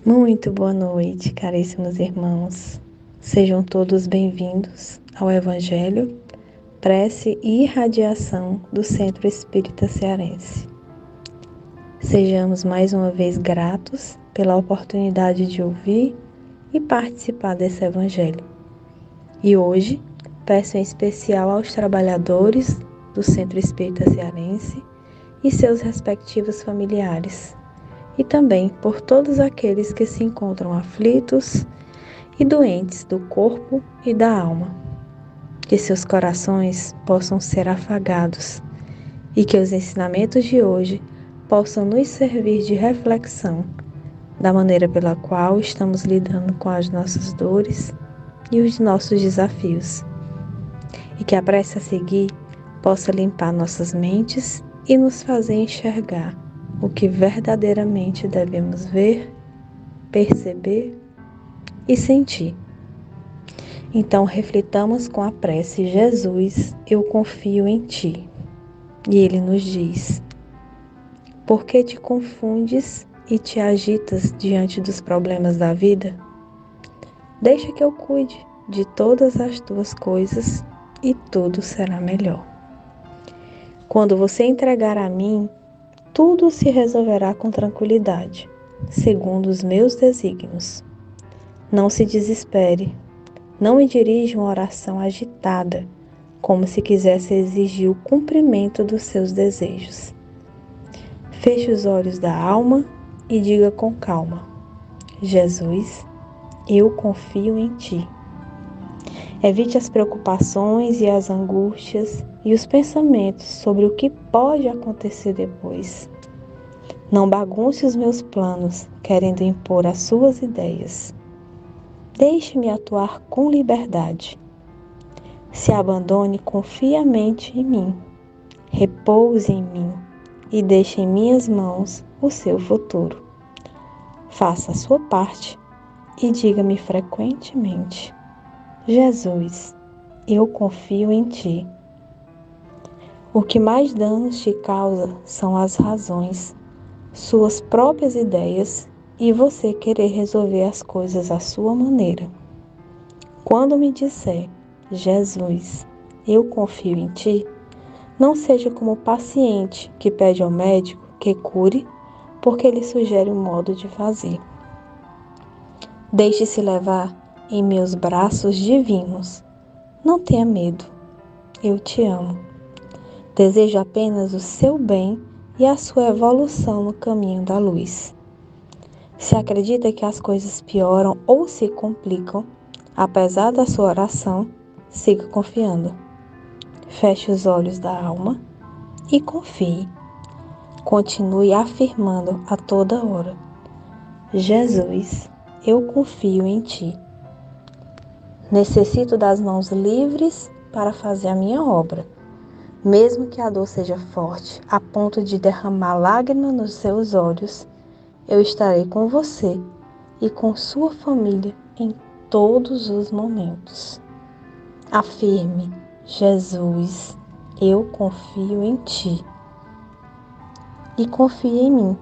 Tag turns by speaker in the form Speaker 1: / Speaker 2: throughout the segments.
Speaker 1: Muito boa noite, caríssimos irmãos. Sejam todos bem-vindos ao Evangelho, Prece e Irradiação do Centro Espírita Cearense. Sejamos mais uma vez gratos pela oportunidade de ouvir e participar desse Evangelho. E hoje, peço em especial aos trabalhadores do Centro Espírita Cearense e seus respectivos familiares, e também por todos aqueles que se encontram aflitos e doentes do corpo e da alma. Que seus corações possam ser afagados e que os ensinamentos de hoje possam nos servir de reflexão da maneira pela qual estamos lidando com as nossas dores e os nossos desafios. E que a prece a seguir possa limpar nossas mentes e nos fazer enxergar o que verdadeiramente devemos ver, perceber e sentir. Então reflitamos com a prece: Jesus, eu confio em Ti. E Ele nos diz: por que te confundes e te agitas diante dos problemas da vida? Deixa que eu cuide de todas as tuas coisas e tudo será melhor. Quando você entregar a mim, tudo se resolverá com tranquilidade, segundo os meus desígnios. Não se desespere, não me dirija uma oração agitada, como se quisesse exigir o cumprimento dos seus desejos. Feche os olhos da alma e diga com calma: Jesus, eu confio em Ti. Evite as preocupações e as angústias e os pensamentos sobre o que pode acontecer depois. Não bagunce os meus planos, querendo impor as suas ideias. Deixe-me atuar com liberdade. Se abandone confiamente em mim. Repouse em mim e deixe em minhas mãos o seu futuro. Faça a sua parte e diga-me frequentemente: Jesus, eu confio em Ti. O que mais danos te causa são as razões, suas próprias ideias e você querer resolver as coisas à sua maneira. Quando me disser: Jesus, eu confio em Ti, não seja como o paciente que pede ao médico que cure porque ele sugere um modo de fazer. Deixe-se levar em meus braços divinos. Não tenha medo. Eu te amo. Desejo apenas o seu bem e a sua evolução no caminho da luz. Se acredita que as coisas pioram ou se complicam, apesar da sua oração, siga confiando. Feche os olhos da alma e confie. Continue afirmando a toda hora: Jesus, eu confio em Ti. Necessito das mãos livres para fazer a minha obra. Mesmo que a dor seja forte, a ponto de derramar lágrimas nos seus olhos, eu estarei com você e com sua família em todos os momentos. Afirme: Jesus, eu confio em Ti. E confie em mim.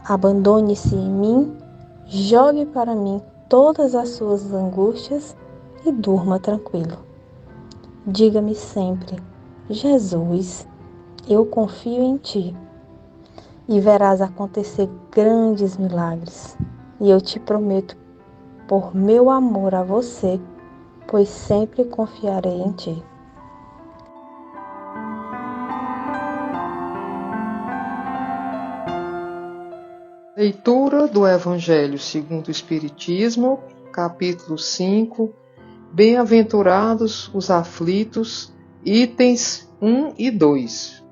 Speaker 1: Abandone-se em mim, jogue para mim todas as suas angústias e durma tranquilo. Diga-me sempre: Jesus, eu confio em Ti. E verás acontecer grandes milagres. E eu te prometo, por meu amor a você, pois sempre confiarei em Ti.
Speaker 2: Leitura do Evangelho segundo o Espiritismo, capítulo 5, Bem-aventurados os aflitos, itens 1 e 2.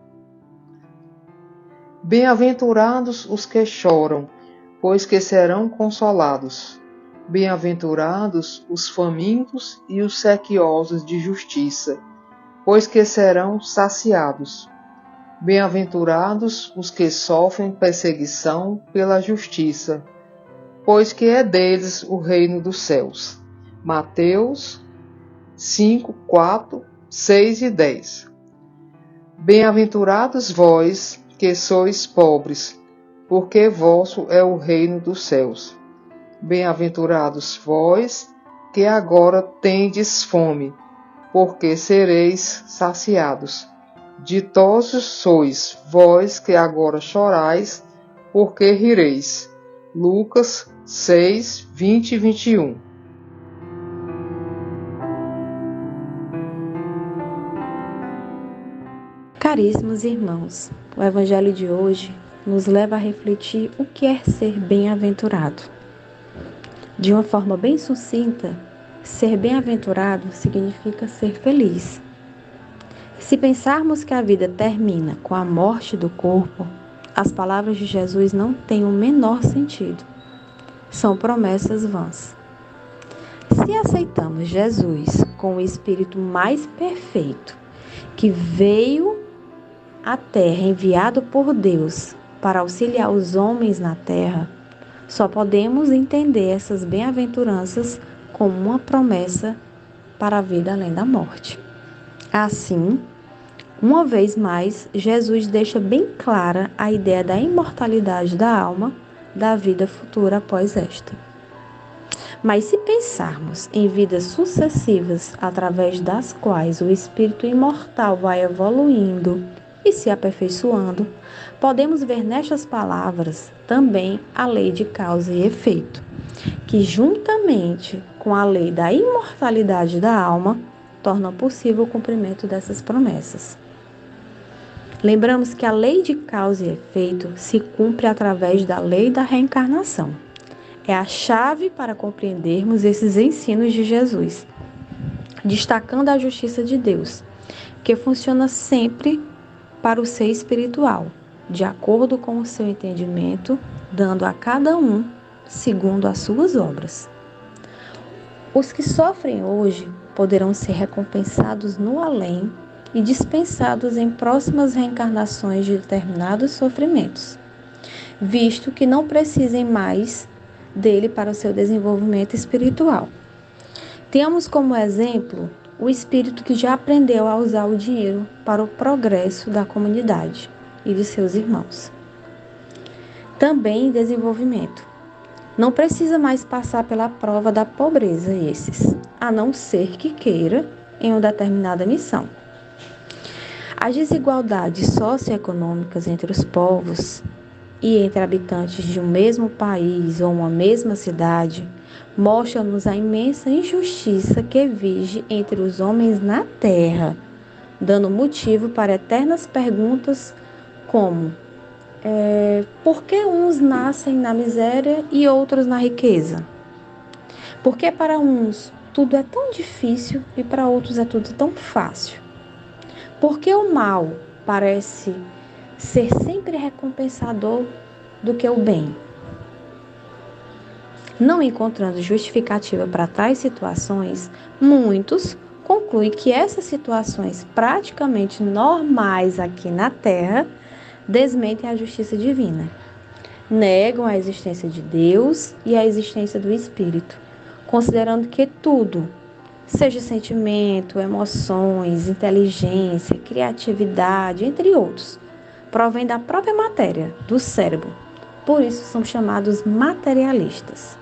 Speaker 2: Bem-aventurados os que choram, pois que serão consolados. Bem-aventurados os famintos e os sequiosos de justiça, pois que serão saciados. Bem-aventurados os que sofrem perseguição pela justiça, pois que é deles o reino dos céus. Mateus 5, 4, 6 e 10. Bem-aventurados vós, que sois pobres, porque vosso é o reino dos céus. Bem-aventurados vós, que agora tendes fome, porque sereis saciados. Ditosos sois vós que agora chorais, porque rireis. Lucas 6, 20 e 21.
Speaker 1: Caríssimos irmãos, o Evangelho de hoje nos leva a refletir o que é ser bem-aventurado. De uma forma bem sucinta, ser bem-aventurado significa ser feliz. Se pensarmos que a vida termina com a morte do corpo, as palavras de Jesus não têm o menor sentido. São promessas vãs. Se aceitamos Jesus com o Espírito mais perfeito, que veio à Terra enviado por Deus para auxiliar os homens na Terra, só podemos entender essas bem-aventuranças como uma promessa para a vida além da morte. Assim, uma vez mais, Jesus deixa bem clara a ideia da imortalidade da alma, da vida futura após esta. Mas se pensarmos em vidas sucessivas através das quais o espírito imortal vai evoluindo e se aperfeiçoando, podemos ver nestas palavras também a lei de causa e efeito, que juntamente com a lei da imortalidade da alma, torna possível o cumprimento dessas promessas. Lembramos que a lei de causa e efeito se cumpre através da lei da reencarnação. É a chave para compreendermos esses ensinos de Jesus, destacando a justiça de Deus, que funciona sempre para o ser espiritual, de acordo com o seu entendimento, dando a cada um segundo as suas obras. Os que sofrem hoje poderão ser recompensados no além e dispensados em próximas reencarnações de determinados sofrimentos, visto que não precisem mais dele para o seu desenvolvimento espiritual. Tenhamos como exemplo o espírito que já aprendeu a usar o dinheiro para o progresso da comunidade e de seus irmãos. Também em desenvolvimento. Não precisa mais passar pela prova da pobreza esses, a não ser que queira em uma determinada missão. As desigualdades socioeconômicas entre os povos e entre habitantes de um mesmo país ou uma mesma cidade mostram-nos a imensa injustiça que vige entre os homens na terra, dando motivo para eternas perguntas como por que uns nascem na miséria e outros na riqueza? Por que para uns tudo é tão difícil e para outros é tudo tão fácil? Por que o mal parece ser sempre recompensador do que o bem? Não encontrando justificativa para tais situações, muitos concluem que essas situações praticamente normais aqui na Terra desmentem a justiça divina. Negam a existência de Deus e a existência do Espírito, considerando que tudo, seja sentimento, emoções, inteligência, criatividade, entre outros, provém da própria matéria, do cérebro. Por isso são chamados materialistas.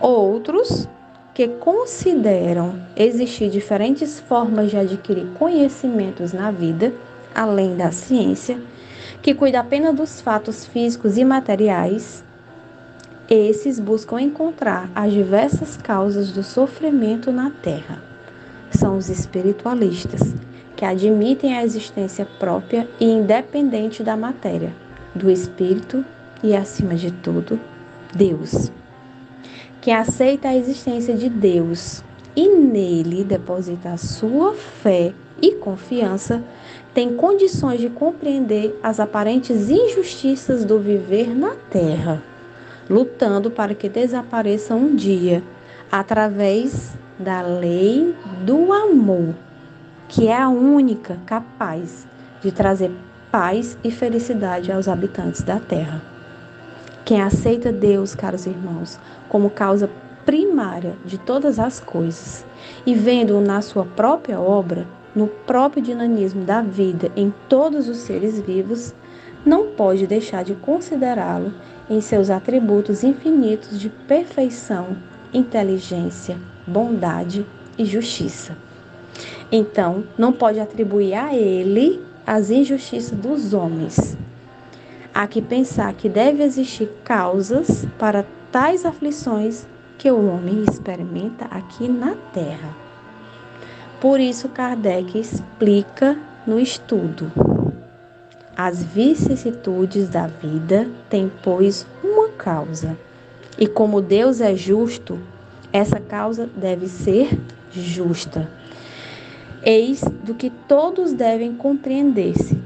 Speaker 1: Outros que consideram existir diferentes formas de adquirir conhecimentos na vida, além da ciência, que cuida apenas dos fatos físicos e materiais, esses buscam encontrar as diversas causas do sofrimento na Terra. São os espiritualistas, que admitem a existência própria e independente da matéria, do espírito e, acima de tudo, Deus. Quem aceita a existência de Deus e nele deposita a sua fé e confiança, tem condições de compreender as aparentes injustiças do viver na Terra, lutando para que desapareçam um dia, através da lei do amor, que é a única capaz de trazer paz e felicidade aos habitantes da Terra. Quem aceita Deus, caros irmãos, como causa primária de todas as coisas e vendo-o na sua própria obra, no próprio dinamismo da vida em todos os seres vivos, não pode deixar de considerá-lo em seus atributos infinitos de perfeição, inteligência, bondade e justiça. Então, não pode atribuir a ele as injustiças dos homens. Há que pensar que deve existir causas para tais aflições que o homem experimenta aqui na Terra. Por isso, Kardec explica no estudo: as vicissitudes da vida têm, pois, uma causa. E como Deus é justo, essa causa deve ser justa. Eis do que todos devem compreender-se.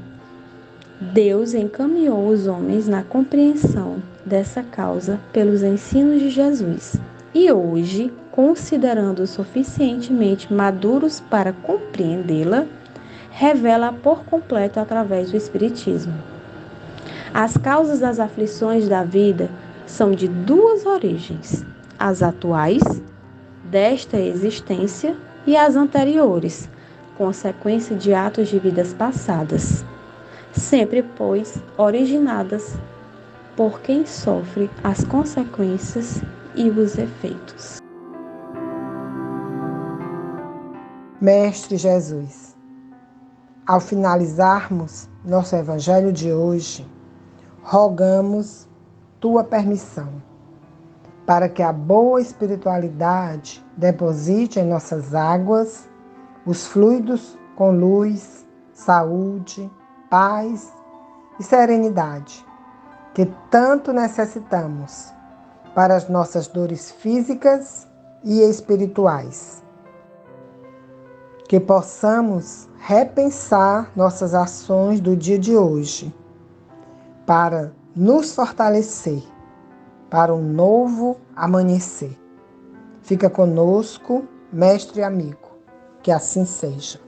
Speaker 1: Deus encaminhou os homens na compreensão dessa causa pelos ensinos de Jesus. E hoje, considerando-os suficientemente maduros para compreendê-la, revela por completo através do Espiritismo. As causas das aflições da vida são de duas origens: as atuais, desta existência, e as anteriores, consequência de atos de vidas passadas, sempre, pois, originadas por quem sofre as consequências e os efeitos.
Speaker 3: Mestre Jesus, ao finalizarmos nosso Evangelho de hoje, rogamos tua permissão para que a boa espiritualidade deposite em nossas águas os fluidos com luz, saúde, paz e serenidade que tanto necessitamos para as nossas dores físicas e espirituais. Que possamos repensar nossas ações do dia de hoje para nos fortalecer para um novo amanhecer. Fica conosco, mestre e amigo, que assim seja.